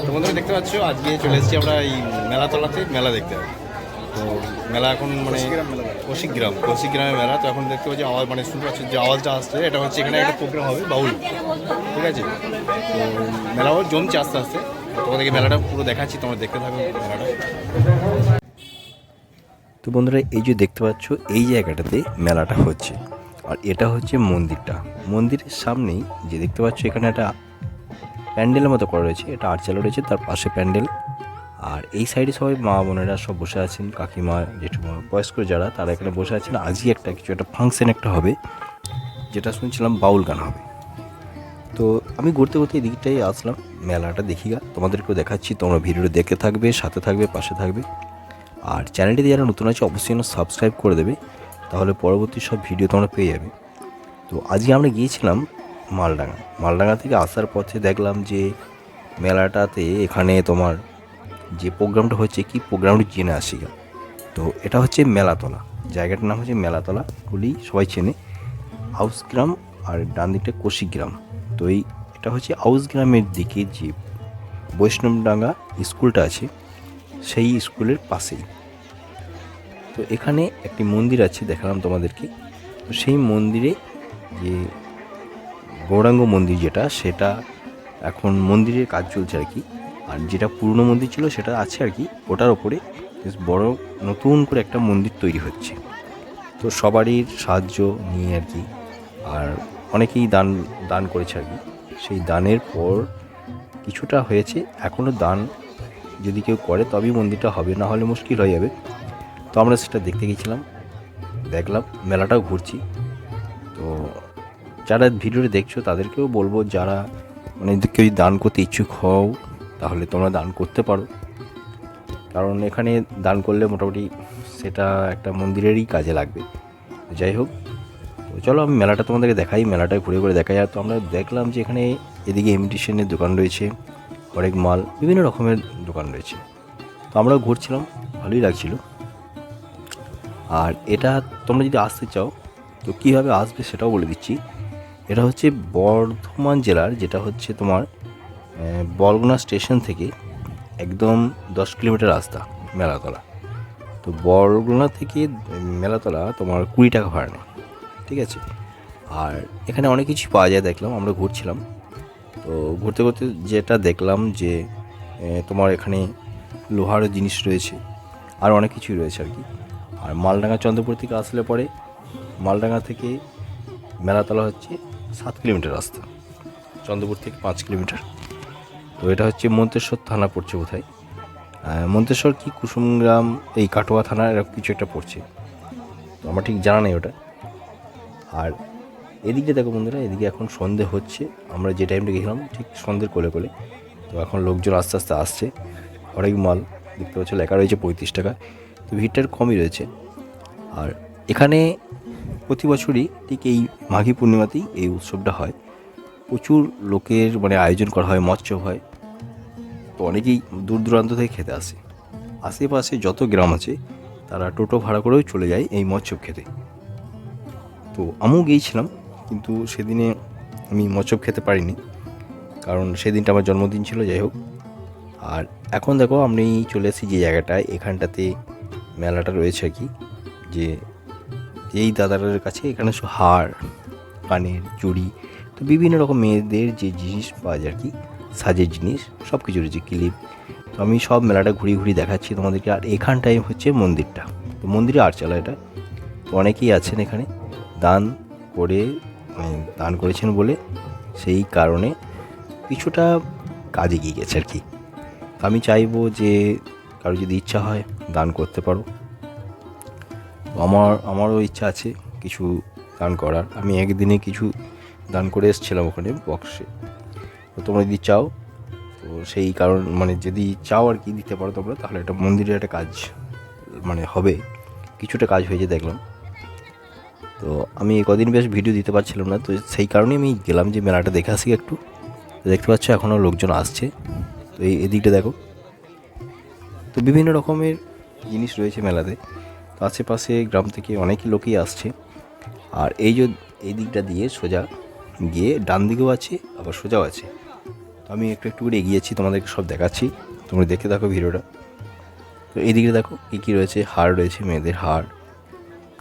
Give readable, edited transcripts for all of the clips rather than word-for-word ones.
তোমাদের দেখতে পাচ্ছ আজকে চলে এসেছি আমরা এই মেলাতলাতে মেলা দেখতে হবে। তো মেলা এখন মানে কৌশিকগ্রামের মেলা। তো এখন দেখতে পাচ্ছি আওয়াজ মানে শুনতে পাচ্ছি যে আওয়াজটা আসছে, এটা হচ্ছে এখানে একটা প্রোগ্রাম হবে বাউল, ঠিক আছে। তো মেলাও জমছে আস্তে আস্তে। তোমাদেরকে মেলাটা পুরো দেখাচ্ছি, তোমরা দেখতে থাকো মেলাটা। তো বন্ধুরা, এই যে দেখতে পাচ্ছ এই জায়গাটাতে মেলাটা হচ্ছে, আর এটা হচ্ছে মন্দিরটা। মন্দিরের সামনেই যে দেখতে পাচ্ছ এখানে একটা প্যান্ডেলের মতো করা রয়েছে, এটা আর্চালা রয়েছে, তার পাশে প্যান্ডেল। আর এই সাইডে সবাই মা বোনেরা সব বসে আছেন, কাকিমা জেঠুমা বয়স্ক যারা তারা এখানে বসে আছেন। আজই একটা ফাংশন একটা হবে, যেটা শুনছিলাম বাউল গান হবে। তো আমি ঘুরতে ঘুরতে এই দিকটাই আসলাম, মেলাটা দেখি গা, তোমাদেরকেও দেখাচ্ছি। তোমরা ভিডিওটা দেখতে থাকবে, সাথে থাকবে, পাশে থাকবে। আর চ্যানেলটিতে যারা নতুন আছে অবশ্যই সাবস্ক্রাইব করে দেবে, তাহলে পরবর্তী সব ভিডিও তোমরা পেয়ে যাবে। তো আজকে আমরা গিয়েছিলাম মালডাঙ্গা থেকে আসার পথে দেখলাম যে মেলাটাতে এখানে তোমার যে প্রোগ্রামটা হচ্ছে, কি প্রোগ্রামটা জেনে আসি। তো এটা হচ্ছে মেলাতলা, জায়গাটার নাম হচ্ছে মেলাতলা বলেই সবাই চেনে। আউসগ্রাম আর ডান দিকটা কৌশিকগ্রাম। তো এটা হচ্ছে আউসগ্রামের দিকে যে বৈষ্ণবডাঙ্গা স্কুলটা আছে, সেই স্কুলের পাশেই। তো এখানে একটি মন্দির আছে, দেখালাম তোমাদেরকে। তো সেই মন্দিরে যে গৌরাঙ্গ মন্দির সেটা এখন মন্দিরের কাজ চলছে আর কি। আর যেটা পুরনো মন্দির ছিল সেটা আছে আর কি, ওটার ওপরে বেশ বড় নতুন করে একটা মন্দির তৈরি হচ্ছে। তো সবারই সাহায্য নিয়ে আর কি, আর অনেকেই দান করেছে আর কি। সেই দানের পর কিছুটা হয়েছে, এখনও দান যদি কেউ করে তবেই মন্দিরটা হবে, না হলে মুশকিল হয়ে যাবে। তো আমরা সেটা দেখতে গেছিলাম, দেখলাম, মেলাটাও ঘুরছি। তো যারা ভিডিওটি দেখছো তাদেরকেও বলবো, যারা মানে কেউ দান করতে ইচ্ছুক হও তাহলে তোমরা দান করতে পারো, কারণ এখানে দান করলে মোটামুটি সেটা একটা মন্দিরেরই কাজে লাগবে। যাই হোক, তো চলো আমি মেলাটা তোমাদেরকে দেখাই, মেলাটা ঘুরে ঘুরে দেখাই। আর তো আমরা দেখলাম যে এখানে এদিকে ইমিটেশনের দোকান রয়েছে, অনেক মাল, বিভিন্ন রকমের দোকান রয়েছে। তো আমরাও ঘুরছিলাম, ভালোই লাগছিল। আর এটা তোমরা যদি আসতে চাও তো কীভাবে আসবে সেটাও বলে দিচ্ছি। এটা হচ্ছে বর্ধমান জেলার, যেটা হচ্ছে তোমার বরগুনা স্টেশন থেকে একদম 10 কিলোমিটার রাস্তা মেলাতলা। তো বরগুনা থেকে মেলাতলা তোমার 20 টাকা ভাড়া নেয়, ঠিক আছে। আর এখানে অনেক কিছু পাওয়া যায়, দেখলাম আমরা ঘুরছিলাম। তো ঘুরতে ঘুরতে যেটা দেখলাম যে তোমার এখানে লোহার জিনিস রয়েছে, আর অনেক কিছুই রয়েছে আর কি। আর মালডাঙ্গা চন্দ্রপুর থেকে আসলে পরে মালডাঙ্গা থেকে মেলাতলা হচ্ছে 7 কিলোমিটার রাস্তা, চন্দ্রপুর থেকে 5 কিলোমিটার। তো এটা হচ্ছে মন্তেশ্বর থানা পড়ছে কোথায়, মন্তেশ্বর কি কুসুমগ্রাম, এই কাটোয়া থানা এরকম কিছু একটা পড়ছে, তো আমার ঠিক জানা নেই ওটা। আর এদিকে দেখো বন্ধুরা, এদিকে এখন সন্ধে হচ্ছে, আমরা যে টাইমটা গেছিলাম ঠিক সন্ধ্যের কোলে কোলে। তো এখন লোকজন আস্তে আস্তে আসছে, অনেক মাল দেখতে পাচ্ছ, লেখা রয়েছে 35 টাকা। তো ভিড়টা কমই রয়েছে। আর এখানে প্রতি বছরই ঠিক এই মাঘী পূর্ণিমাতেই এই উৎসবটা হয়, প্রচুর লোকের মানে আয়োজন করা হয়, মৎস্য হয়। তো অনেকেই দূর দূরান্ত থেকে খেতে আসে, আশেপাশে যত গ্রাম আছে তারা টোটো ভাড়া করেও চলে যায় এই মৎস্য খেতে। তো আমিও গিয়েছিলাম, কিন্তু সেদিনে আমি মৎস্য খেতে পারিনি, কারণ সেদিনটা আমার জন্মদিন ছিল। যাই হোক, আর এখন দেখো আমি চলে এসেছি যে জায়গাটায়, এখানটাতে মেলাটা রয়েছে আর কি। যে এই দাদাটার কাছে এখানে হার, কানের চুড়ি, তো বিভিন্ন রকম মেয়েদের যে জিনিস পাওয়া যায় আর কি, সাজের জিনিস সব কিছু রয়েছে, ক্লিপ। তো আমি সব মেলাটা ঘুরিয়ে ঘুরিয়ে দেখাচ্ছি তোমাদেরকে। আর এখানটায় হচ্ছে মন্দিরটা, তো মন্দিরে আর্চালা এটা। তো অনেকেই আছেন এখানে দান করে, দান করেছেন বলে সেই কারণে কিছুটা কাজ এগিয়ে গেছে আর কি। আমি চাইবো যে কারো যদি ইচ্ছা হয় দান করতে পারো। আমারও ইচ্ছা আছে কিছু দান করার, আমি একদিনে কিছু দান করে এসেছিলাম ওখানে বক্সে। তো তোমরা যদি চাও, তো সেই কারণ মানে যদি চাও আর কি দিতে পারো তোমরা, তাহলে একটা মন্দিরের একটা কাজ মানে হবে, কিছুটা কাজ হয়েছে দেখলাম। তো আমি কদিন বেশ ভিডিও দিতে পারছিলাম না, তো সেই কারণে আমি গেলাম যে মেলাটা দেখে আসি একটু। দেখতে পাচ্ছ এখনও লোকজন আসছে। তো এদিকটা দেখো, তো বিভিন্ন রকমের জিনিস রয়েছে মেলাতে। তো আশেপাশে গ্রাম থেকে অনেকই লোকই আসছে। আর এই দিকটা দিয়ে সোজা গিয়ে ডান দিকেও আছে, আবার সোজাও আছে। আমি একটু একটু করে এগিয়েছি, তোমাদেরকে সব দেখাচ্ছি, তোমরা দেখে দেখো ভিডিওটা। তো এইদিকে দেখো কী কী রয়েছে, হার রয়েছে, মেয়েদের হার,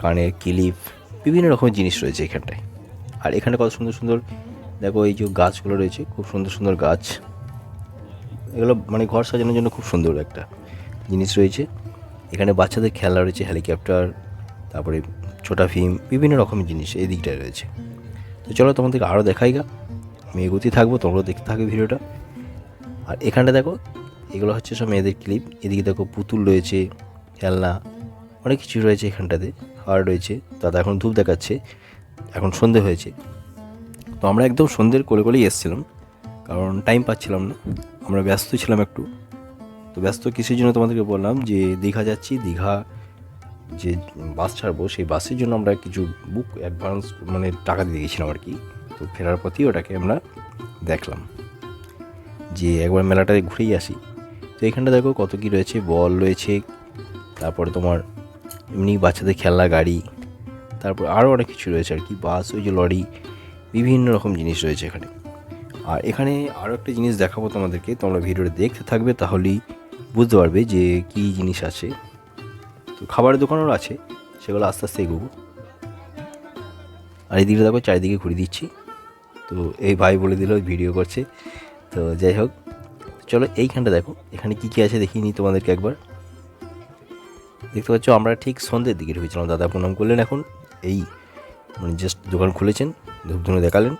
কানের ক্লিপ, বিভিন্ন রকমের জিনিস রয়েছে এখানটায়। আর এখানে কত সুন্দর সুন্দর দেখো এই যে গাছগুলো রয়েছে, খুব সুন্দর সুন্দর গাছ, এগুলো মানে ঘর সাজানোর জন্য খুব সুন্দর একটা জিনিস রয়েছে। এখানে বাচ্চাদের খেলনা রয়েছে, হেলিকপ্টার, তারপরে ছোটা ভীম, বিভিন্ন রকমের জিনিস এই দিকটায় রয়েছে। তো চলো তোমাদেরকে আরও দেখাই গা, আমি এগোতে থাকবো, তোমরাও দেখতে থাকবে ভিডিওটা। আর এখানটা দেখো এগুলো হচ্ছে সব মেয়েদের ক্লিপ, এদিকে দেখো পুতুল রয়েছে, খেলনা, অনেক কিছু রয়েছে এখানটাতে, হার রয়েছে। দাদা এখন ধূপ দেখাচ্ছে, এখন সন্ধে হয়েছে। তো আমরা একদম সন্ধ্যের কোলে কোলেই এসেছিলাম, কারণ টাইম পাচ্ছিলাম না, আমরা ব্যস্ত ছিলাম একটু। তো ব্যস্ত কিসের জন্য তোমাদেরকে বললাম যে দীঘা যাচ্ছি, দীঘা যে বাস ছাড়বো সেই বাসের জন্য আমরা কিছু বুক অ্যাডভান্স মানে টাকা দিয়ে গেছিলাম আর কি। তো ফেরার পথেই ওটাকে আমরা দেখলাম যে একবার মেলাটায় ঘুরেই আসি। তো এখানটা দেখো কত কী রয়েছে, বল রয়েছে, তারপরে তোমার এমনি বাচ্চাদের খেলনা গাড়ি, তারপর আরও অনেক কিছু রয়েছে আর কি, বাস, ওই যে লরি, বিভিন্ন রকম জিনিস রয়েছে এখানে। আর এখানে আরও একটা জিনিস দেখাবো তোমাদেরকে, তোমরা ভিডিওটা দেখতে থাকবে, তাহলেই বুঝতে পারবে যে কী জিনিস আছে। তো খাবারের দোকানও আছে, সেগুলো আস্তে আস্তে এগোবো। আর এইদিকে দেখো চারিদিকে ঘুরে দিচ্ছি, তো এই ভাই বলে দিল ভিডিও করছে। তো যাই হোক, চলো এইখানটা দেখো এখানে কী কী আছে দেখিয়ে নিই তোমাদেরকে একবার। দেখতে পাচ্ছ আমরা ঠিক সন্ধ্যের দিকে ঢুকেছিলাম, দাদা প্রণাম করলেন, এখন এই মানে জাস্ট দোকান খুলেছেন, ধূপধুনো দেখালেন।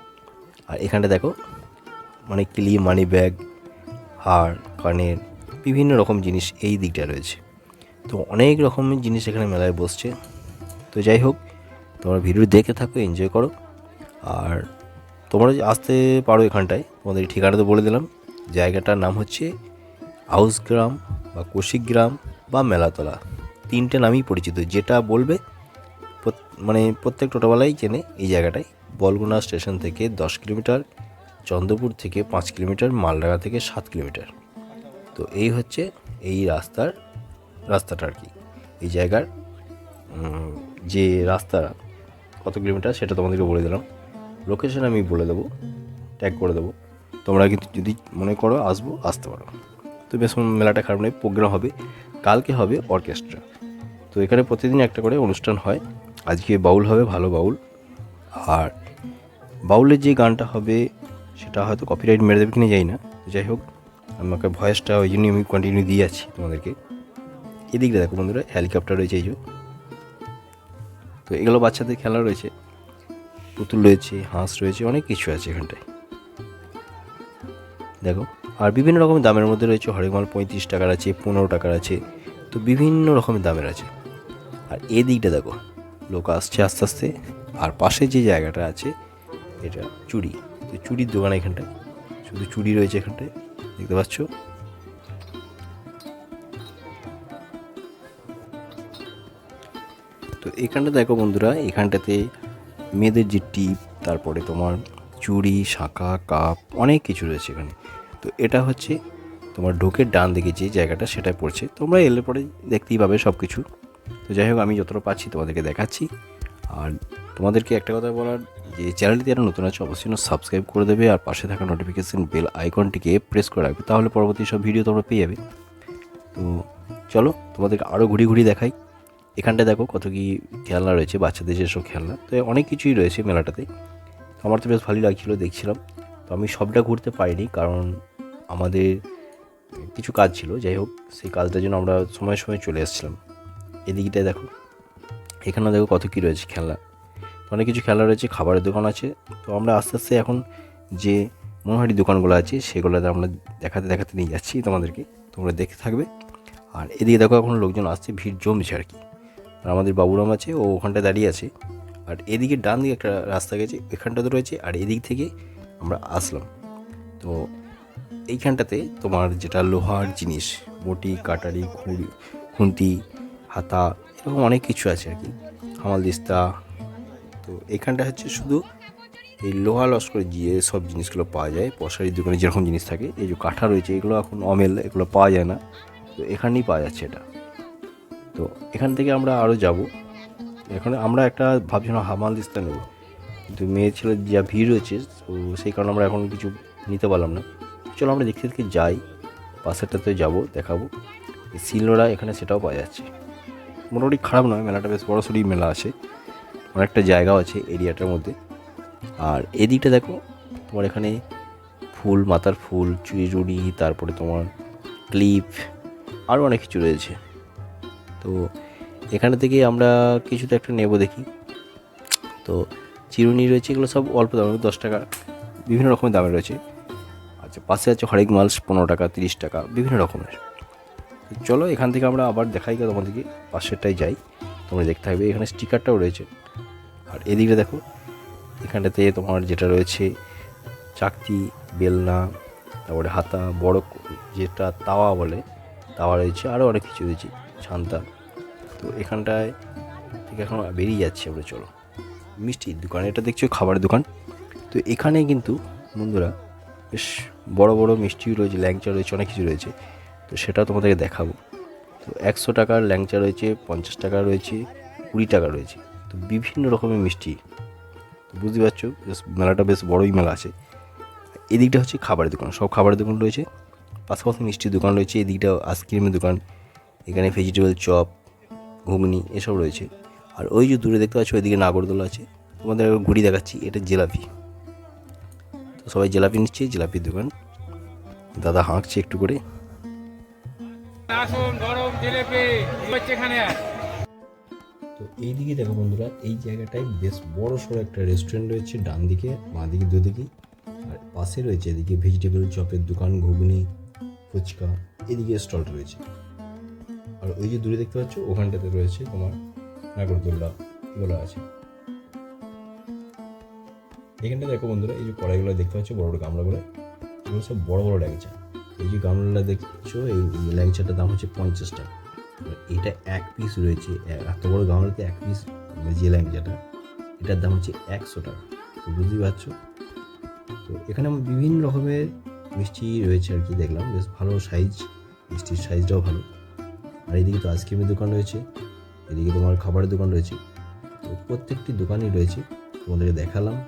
আর এখানটা দেখো মানে ক্লিপ, মানি ব্যাগ, হার, কানের, বিভিন্ন রকম জিনিস এই দিকটা রয়েছে। তো অনেক রকমের জিনিস এখানে মেলায় বসছে। তো যাই হোক, তোমরা ভিডিও দেখে থাকো, এনজয় করো। আর তোমরা যে আসতে পারো এখানটায়, তোমাদের ঠিকানা তো বলে দিলাম, জায়গাটার নাম হচ্ছে আউসগ্রাম বা কৌশিকগ্রাম বা মেলাতলা, তিনটে নামই পরিচিত। যেটা বলবে মানে প্রত্যেক টোটোওয়ালাই চেনে এই জায়গাটায়। বলগুনা স্টেশন থেকে 10 কিলোমিটার, চন্দ্রপুর থেকে 5 কিলোমিটার, মালডাঙ্গা থেকে 7 কিলোমিটার। তো এই হচ্ছে এই রাস্তাটা আর কি, এই জায়গার যে রাস্তা কত কিলোমিটার সেটা তোমাদেরকে বলে দিলাম। লোকেশন আমি বলে দেবো, ট্যাগ করে দেবো, তোমরা কিন্তু যদি মনে করো আসতে পারো। তো বেশ মেলাটা খারাপ নয়, প্রোগ্রাম হবে, কালকে হবে অর্কেস্ট্রা। তো এখানে প্রতিদিন একটা করে অনুষ্ঠান হয়, আজকে বাউল হবে, ভালো বাউল। আর বাউলের যে গানটা হবে সেটা হয়তো কপিরাইট মেরে দেবে কিনে যাই না, যাই হোক আমাকে ভয়েসটা ওই জন্যই আমি কন্টিনিউ দিয়ে যাচ্ছি তোমাদেরকে। এদিকটা দেখো বন্ধুরা, হেলিকপ্টার রয়েছে এই যে। তো এগুলো বাচ্চাদের খেলা রয়েছে, পুতুল রয়েছে, হাঁস রয়েছে, অনেক কিছু আছে এখানটায় দেখো। আর বিভিন্ন রকমের দামের মধ্যে রয়েছে, হরেক মাল 35 টাকার আছে, 15 টাকার আছে, তো বিভিন্ন রকমের দামের আছে। আর এই দিকটা দেখো লোক আসছে আস্তে আস্তে। আর পাশে যে জায়গাটা আছে এটা চুড়ি, তো চুড়ির দোকান এখানটায়, শুধু চুড়ি রয়েছে এখানটায়, দেখতে পাচ্ছ। তো এখানটা দেখো বন্ধুরা, এখানটাতে মেয়েদের যে টিপ, তারপরে তোমার চুড়ি, শাঁখা, কাপ, অনেক কিছু রয়েছে এখানে। তো এটা হচ্ছে তোমার ঢোকের ডান দিকে যে জায়গাটা সেটাই পড়ছে, তোমরা এলে পরে দেখতেই পাবে সব কিছু। তো যাই হোক, আমি যতটা পাচ্ছি তোমাদেরকে দেখাচ্ছি। আর তোমাদেরকে একটা কথা বলার, যে চ্যানেলটি যারা নতুন আছে অবশ্যই সাবস্ক্রাইব করে দেবে, আর পাশে থাকা নোটিফিকেশান বেল আইকনটিকে প্রেস করে রাখবে, তাহলে পরবর্তী সব ভিডিও তোমরা পেয়ে যাবে। তো চলো তোমাদেরকে আরও ঘুরি দেখাই। এখানটায় দেখো কত কি খেলনা রয়েছে, বাচ্চাদের যেসব খেলনা, তো অনেক কিছুই রয়েছে মেলাটাতে। তো আমার তো বেশ ভালোই লাগছিলো, দেখছিলাম। তো আমি সবটা ঘুরতে পারিনি, কারণ আমাদের কিছু কাজ ছিল, যাই হোক সেই কাজটার জন্য আমরা সময় চলে এসেছিলাম। এদিকটায় দেখো, এখানে দেখো কত কী রয়েছে খেলনা, অনেক কিছু খেলা রয়েছে, খাবারের দোকান আছে। তো আমরা আস্তে আস্তে এখন যে মনোহারি দোকানগুলো আছে সেগুলোতে আমরা দেখাতে নিয়ে যাচ্ছি তোমাদেরকে, তোমরা দেখতে থাকবে। আর এদিকে দেখো এখন লোকজন আসছে, ভিড় জমছে আর কি। আর আমাদের বাবুরাম আছে, ও ওখানটায় দাঁড়িয়ে আছে। আর এদিকে ডান দিকে একটা রাস্তা গেছে, এখানটাতে রয়েছে। আর এদিক থেকে আমরা আসলাম। তো এইখানটাতে তোমার যেটা লোহার জিনিস, বটি, কাটারি, খুন্তি, হাতা, এরকম অনেক কিছু আছে আর কি, হামালদিস্তা। তো এখানটা হচ্ছে শুধু এই লোহা লস্করের যে সব জিনিসগুলো পাওয়া যায়, পশারির দোকানে যেরকম জিনিস থাকে, এই যে কাঠা রয়েছে এগুলো এখন অমেল, এগুলো পাওয়া যায় না, তো এখানেই পাওয়া যাচ্ছে এটা। তো এখান থেকে আমরা আরও যাব, এখানে আমরা একটা ভাবছিলাম হামালদিস্তা নেব, কিন্তু মেয়ে ছেলের যা ভিড় রয়েছে, তো সেই কারণে আমরা এখন কিছু নিতে পারলাম না। চলো আমরা দেখতে দেখতে যাই, পাশেরটাতে যাবো, দেখাবো। শিলনোড়া এখানে সেটাও পাওয়া যাচ্ছে, মোটামুটি খারাপ নয়, মেলাটা বেশ বড়সড়ি মেলা আছে, অনেকটা জায়গাও আছে এরিয়াটার মধ্যে। আর এদিকটা দেখো তোমার এখানে ফুল, মাথার ফুল, চুড়ি, তারপরে তোমার ক্লিপ, আরও অনেক কিছু রয়েছে। তো এখানে থেকে আমরা কিছুটা একটা নেব দেখি। তো চিরুনি রয়েছে, এগুলো সব অল্প দামে, 10 টাকা, বিভিন্ন রকমের দামে রয়েছে। আচ্ছা, পাশে আছে হরেক মাল 15 টাকা, 30 টাকা, বিভিন্ন রকমের। চলো এখান থেকে আমরা আবার দেখাই তোমাদেরকে, পাশেরটাই যাই, তোমরা দেখতে হবে। এখানে স্টিকারটাও রয়েছে। আর এদিকে দেখো, এখানটাতে তোমার যেটা রয়েছে চাকতি, বেলনা, তারপরে হাতা, বড় যেটা তাওয়া বলে, তাওয়া রয়েছে, আরও অনেক কিছু রয়েছে, ছান্তা। তো এখানটায় থেকে এখন বেরিয়ে যাচ্ছি আমরা। চলো, মিষ্টির দোকান, এটা দেখছো খাবারের দোকান। তো এখানে কিন্তু বন্ধুরা বেশ বড় বড় মিষ্টি রয়েছে, ল্যাংচা রয়েছে, অনেক কিছু রয়েছে। তো সেটা তোমাদেরকে দেখাবো। তো 100 টাকার ল্যাংচা রয়েছে, 50 টাকা রয়েছে, 20 টাকা রয়েছে। তো বিভিন্ন রকমের মিষ্টি, তো বুঝতে পারছো বেশ মেলাটা বেশ বড়ই মেলা আছে। এদিকটা হচ্ছে খাবারের দোকান, সব খাবারের দোকান রয়েছে, পাশাপাশি মিষ্টির দোকান রয়েছে। এদিকটা আইসক্রিমের দোকান, এখানে ভেজিটেবল চপ, ঘুগনি এসব রয়েছে। আর ওই যে দূরে দেখতে পাচ্ছ ওইদিকে নাগরদোলা আছে, তোমাদের ঘুরি দেখাচ্ছি, এটা জিলাপি। তো সবাই জিলাপি নিচ্ছে, জিলাপির দোকান। দাদা হাঁকছে একটু করে। তো এইদিকে দেখো বন্ধুরা, এই জায়গাটায় বেশ বড় সড়ো একটা রেস্টুরেন্ট রয়েছে, ডান দিকে, বাঁ দিকে, দুদিকেই। আর পাশে রয়েছে এদিকে ভেজিটেবল চপের দোকান, ঘুগনি, ফুচকা, এদিকে স্টল রয়েছে। আর ওই যে দূরে দেখতে পাচ্ছ ওখানটাতে রয়েছে তোমার নাগরদোল্লা, এগুলো আছে। এখানটা দেখো বন্ধুরা, এই যে কড়াইগুলো দেখতে পাচ্ছ, বড় বড় গামলাগুলো, এগুলো সব বড় বড় ল্যাংচা। এই যে গামলাটা দেখছো, এই ল্যাংচাটার দাম হচ্ছে 50 টাকা। এটা এক পিস রয়েছে, এত বড় গামলাতে এক পিস, যে ল্যাংচাটা, এটার দাম হচ্ছে 100 টাকা। তো বুঝতেই পারছো। তো এখানে বিভিন্ন রকমের মিষ্টি রয়েছে আর কি, দেখলাম বেশ ভালো সাইজ, মিষ্টির সাইজটাও ভালো। আর এদিকে তো আইসক্রিমের দোকান রয়েছে, এদিকে তোমার খাবারের দোকান রয়েছে। তো প্রত্যেকটি দোকানই রয়েছে, তোমাদেরকে দেখালাম।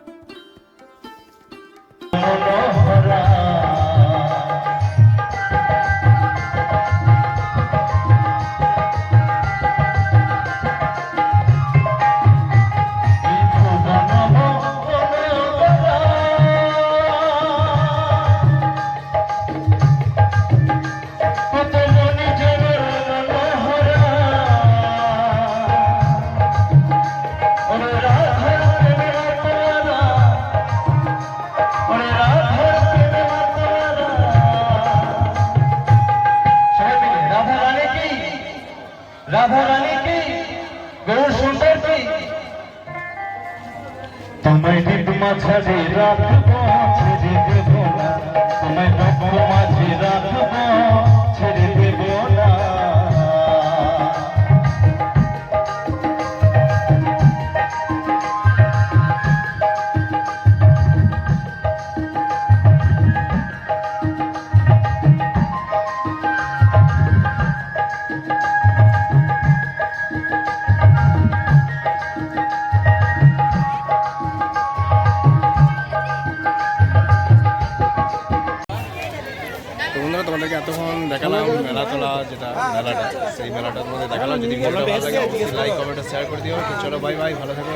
राधा रानी की गौर सुंदर की तुम्हें दीप माझे राखबो ছেড়ে দেব না, তোমায় রব মাঝে রাখবো ছেড়ে দেব না। তো বন্ধুরা, তোমাদেরকে এতক্ষণ দেখালাম মেলাতলা, যেটা মেলাটা, সেই মেলাটার মধ্যে দেখালাম। যদি ভিডিওটা ভালো লাগে অবশ্যই লাইক, কমেন্ট, শেয়ার করে দিও। তো চলো, বাই বাই, ভালো থেকো।